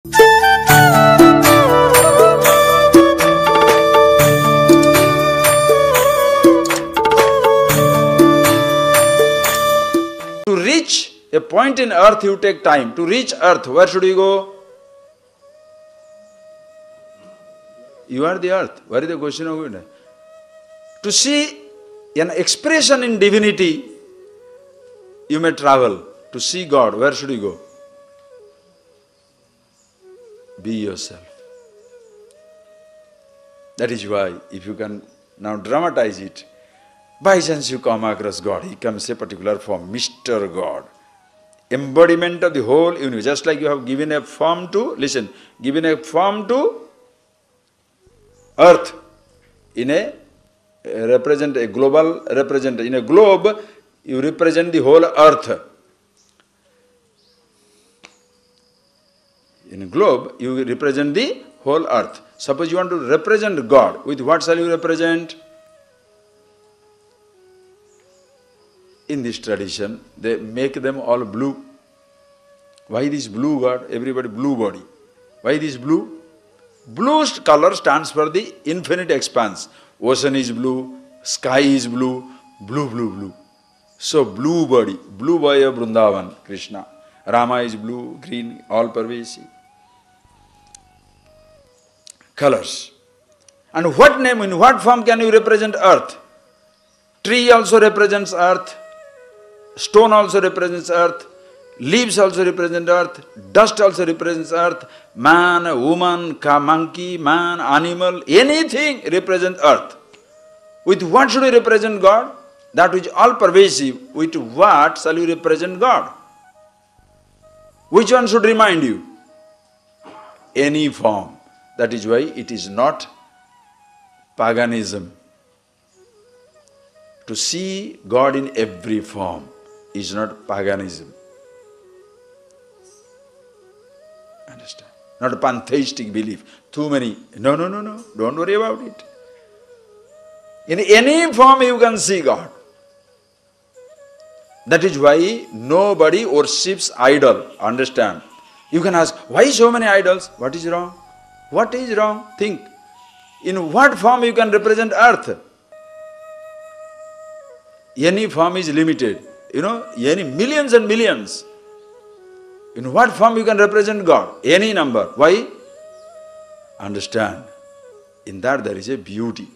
To reach a point in earth, you take time. To reach earth, where should you go? You are the earth. Where is the question of it? To see an expression in divinity, you may travel. To see God, where should you go? Be yourself. That is why, if you can now dramatize it, by chance you come across God, He comes a particular form, Mr. God. Embodiment of the whole universe. Just like you have given a form to, listen, given a form to earth in a represent a global represent. In a globe, you represent the whole earth. In a globe, you represent the whole earth. Suppose you want to represent God, with what shall you represent? In this tradition, they make them all blue. Why this blue God? Everybody blue body. Why this blue? Blue color stands for the infinite expanse. Ocean is blue, sky is blue, blue, blue, blue. So blue body, blue boy of Vrindavan, Krishna. Rama is blue, green, all pervasive. Colors. And what name, in what form can you represent earth? Tree also represents earth. Stone also represents earth. Leaves also represent earth. Dust also represents earth. Man, woman, monkey, man, animal, anything represents earth. With what should we represent God? That which is all pervasive. With what shall you represent God? Which one should remind you? Any form. That is why it is not paganism. To see God in every form is not paganism. Understand? Not a pantheistic belief. Too many. No, no, no, no. Don't worry about it. In any form you can see God. That is why nobody worships idol. Understand? You can ask, why so many idols? What is wrong? What is wrong? Think. In what form you can represent earth? Any form is limited. You know, any millions and millions. In what form you can represent God? Any number. Why? Understand. In that there is a beauty.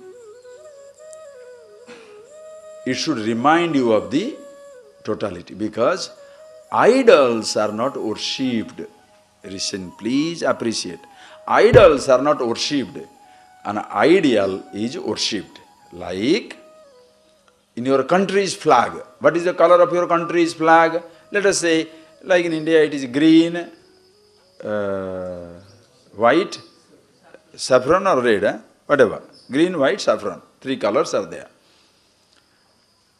It should remind you of the totality, because idols are not worshipped. Listen, please appreciate. Idols are not worshipped. An ideal is worshipped. Like in your country's flag. What is the color of your country's flag? Let us say, like in India it is green, white, saffron or red, whatever. Green, white, saffron. 3 colors are there.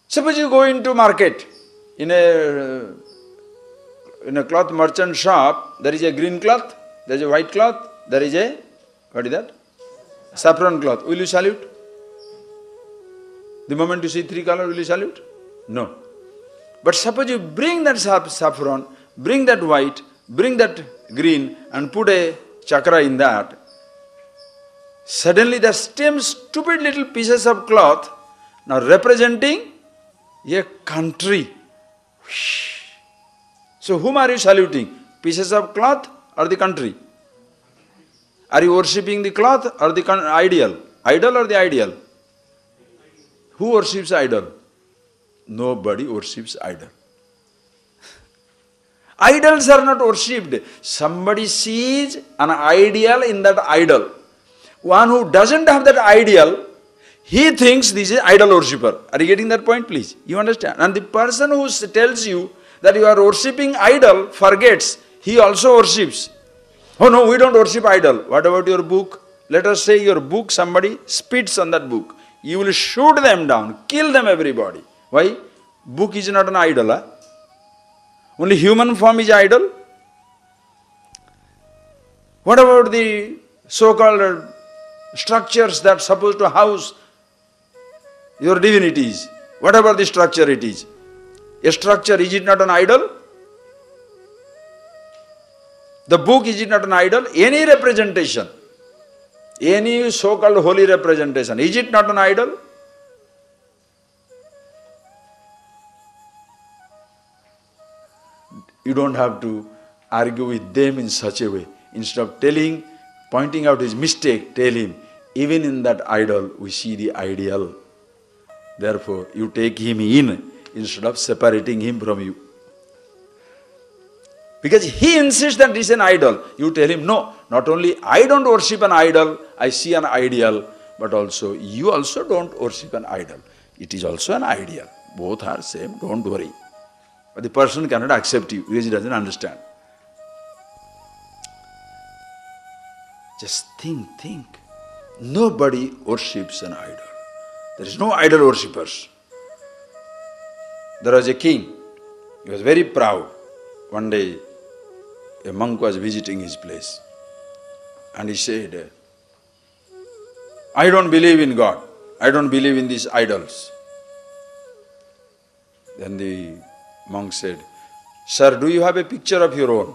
Suppose you go into market, in a cloth merchant shop, there is a green cloth, there is a white cloth, there is a, what is that? Saffron cloth. Will you salute? The moment you see 3 colors, will you salute? No. But suppose you bring that saffron, bring that white, bring that green and put a chakra in that. Suddenly the same stupid little pieces of cloth now representing a country. So whom are you saluting? Pieces of cloth or the country? Are you worshipping the cloth or the ideal? Idol or the ideal? Who worships idol? Nobody worships idol. Idols are not worshipped. Somebody sees an ideal in that idol. One who doesn't have that ideal, he thinks this is idol worshipper. Are you getting that point, please? You understand? And the person who tells you that you are worshipping idol forgets he also worships. Oh no, we don't worship idol. What about your book? Let us say your book, somebody spits on that book. You will shoot them down, kill them everybody. Why? Book is not an idol. Huh? Only human form is idol. What about the so-called structures that are supposed to house your divinities? Whatever the structure it is. A structure, is it not an idol? The book, is it not an idol? Any representation, any so-called holy representation, is it not an idol? You don't have to argue with them in such a way. Instead of pointing out his mistake, tell him, even in that idol we see the ideal. Therefore, you take him in instead of separating him from you. Because he insists that this is an idol. You tell him, no, not only I don't worship an idol, I see an ideal, but also you also don't worship an idol. It is also an ideal. Both are same, don't worry. But the person cannot accept you because he doesn't understand. Just think. Nobody worships an idol. There is no idol worshippers. There was a king. He was very proud. One day, a monk was visiting his place. And he said, I don't believe in God. I don't believe in these idols. Then the monk said, Sir, do you have a picture of your own?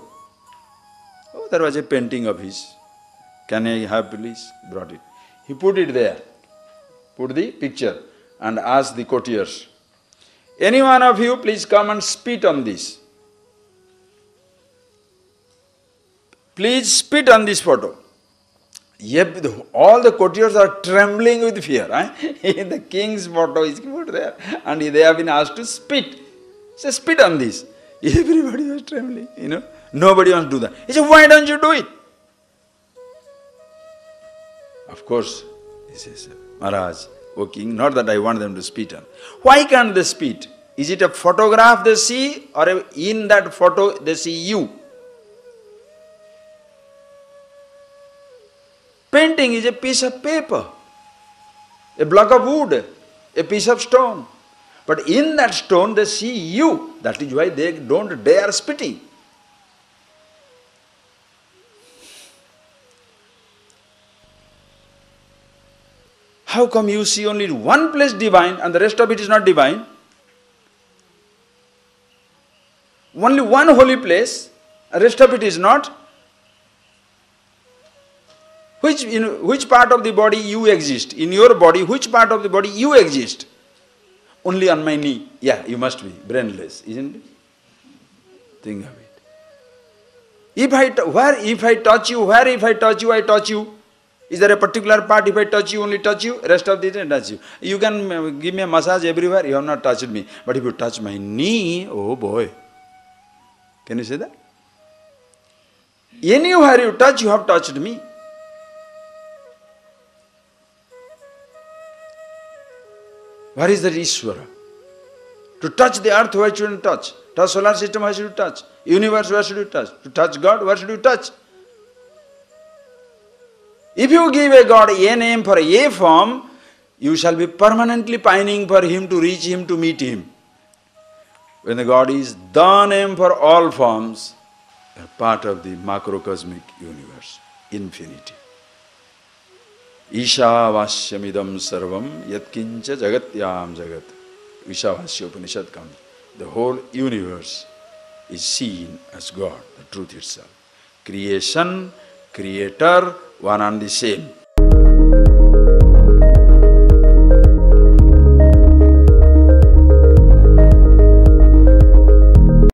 Oh, there was a painting of his. Can I have, please? Brought it. He put it there. Put the picture and asked the courtiers, any one of you please come and spit on this. Please spit on this photo. Yep, all the courtiers are trembling with fear. The king's photo is put there and they have been asked to spit. Say, spit on this. Everybody was trembling, Nobody wants to do that. He said, why don't you do it? Of course, he says, Maharaj, O king, not that I want them to spit on. Why can't they spit? Is it a photograph they see or in that photo they see you? Painting is a piece of paper, a block of wood, a piece of stone. But in that stone they see you. That is why they don't dare spitting. How come you see only one place divine and the rest of it is not divine? Only one holy place, the rest of it is not. Which part of the body you exist? In your body, which part of the body you exist? Only on my knee. Yeah, you must be brainless, isn't it? Think of it. If I touch you, I touch you. Is there a particular part, if I touch you, only touch you? Rest of the day, touch you. You can give me a massage everywhere, you have not touched me. But if you touch my knee, oh boy. Can you say that? Anywhere you touch, you have touched me. Where is that Ishvara? To touch the earth, where should you touch? Touch solar system, where should you touch? Universe, where should you touch? To touch God, where should you touch? If you give a God a name for a form, you shall be permanently pining for Him, to reach Him, to meet Him. When the God is the name for all forms, they are part of the macrocosmic universe, infinity. Ishavashyamidam sarvam yatkincha jagatyam jagat. Ishavasya Upanishad comes. The whole universe is seen as God, the truth itself. Creation, creator, one and the same.